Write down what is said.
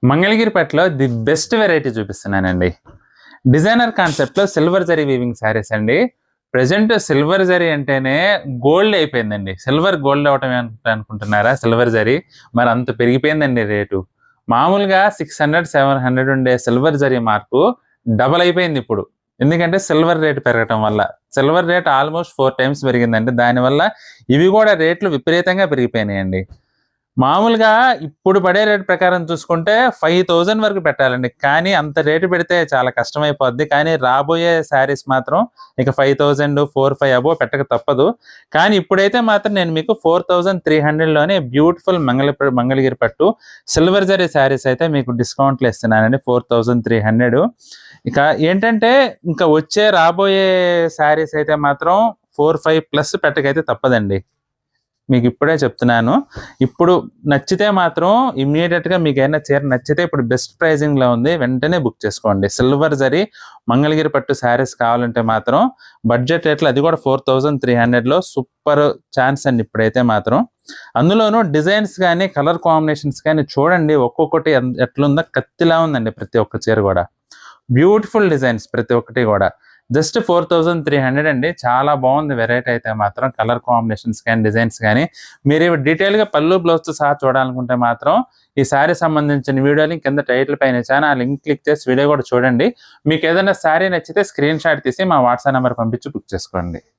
మంగళగిరిపేటలో the best variety చూపిస్తున్నానండి. Designer కాన్సెప్ట్‌లో silver zari weaving saris అండి. ప్రెజెంట్ సిల్వర్ జరీ అంటేనే గోల్డ్ అయిపోయిందండి. సిల్వర్ గోల్డ్ అవ్వటం అనుకుంటున్నారా? సిల్వర్ జరీ మరి అంత పెరిగిపోయిందండి రేటు. మామూలుగా 600, 700 ఉండే సిల్వర్ జరీ మార్కు డబల్ అయిపోయింది ఇప్పుడు. ఎందుకంటే సిల్వర్ రేట్ పెరగటం వల్ల. సిల్వర్ రేట్ ఆల్మోస్ట్ 4 టైమ్స్ పెరిగిందండి. దానివల్ల ఇవి కూడా రేట్లు విపరీతంగా పెరిగిపోయినాయండి. మామూలుగా ఇప్పుడు పడే రేట్ ప్రకారం చూసుకుంటే 5000 వరకు పెట్టాలండి. కానీ అంత రేటు పెడితే చాలా కష్టమైపోద్ది. కానీ రాబోయే శారీస్ మాత్రం ఇక 5000, 4, 5 అబోవ్ పెట్టక తప్పదు. కానీ ఇప్పుడైతే మాత్రం నేను మీకు 4300లోనే బ్యూటిఫుల్ మంగళగిరి పట్టు సిల్వర్ జరీ శారీస్ అయితే మీకు డిస్కౌంట్‌లో ఇస్తున్నానండి. 4300. ఇక ఏంటంటే ఇంకా రాబోయే శారీస్ అయితే మాత్రం 4, 5 ప్లస్ పెట్టకైతే తప్పదండి. మీకు ఇప్పుడే చెప్తున్నాను. ఇప్పుడు నచ్చితే మాత్రం ఇమ్మీడియేట్‌గా మీకేమైనా చీర నచ్చితే ఇప్పుడు బెస్ట్ ప్రైజింగ్‌లో ఉంది. వెంటనే బుక్ చేసుకోండి. సిల్వర్ జరీ మంగళగిరి పట్టు శారీస్ కావాలంటే మాత్రం బడ్జెట్ రేట్‌లో అది కూడా 4300లో సూపర్ ఛాన్స్ అండి ఇప్పుడైతే మాత్రం. అందులోనూ డిజైన్స్ గాని, కలర్ కాంబినేషన్స్ గాని చూడండి ఒక్కొక్కటి ఎట్లుందో కత్తిలా ఉందండి ప్రతి ఒక్క చీర కూడా. బ్యూటిఫుల్ డిజైన్స్ ప్రతి ఒక్కటి కూడా. జస్ట్ 4300 అండి. చాలా బాగుంది వెరైటీ అయితే మాత్రం. కలర్ కాంబినేషన్స్ కానీ డిజైన్స్ కానీ మీరు డీటెయిల్గా పళ్ళు బ్లౌజ్తో సహా చూడాలనుకుంటే మాత్రం ఈ శారీ సంబంధించిన వీడియో లింక్ కింద టైటిల్ పైన ఇచ్చాను. ఆ లింక్ క్లిక్ చేసి వీడియో కూడా చూడండి. మీకు ఏదైనా శారీ నచ్చితే స్క్రీన్ షాట్ తీసి మా వాట్సాప్ నెంబర్ పంపించి బుక్ చేసుకోండి.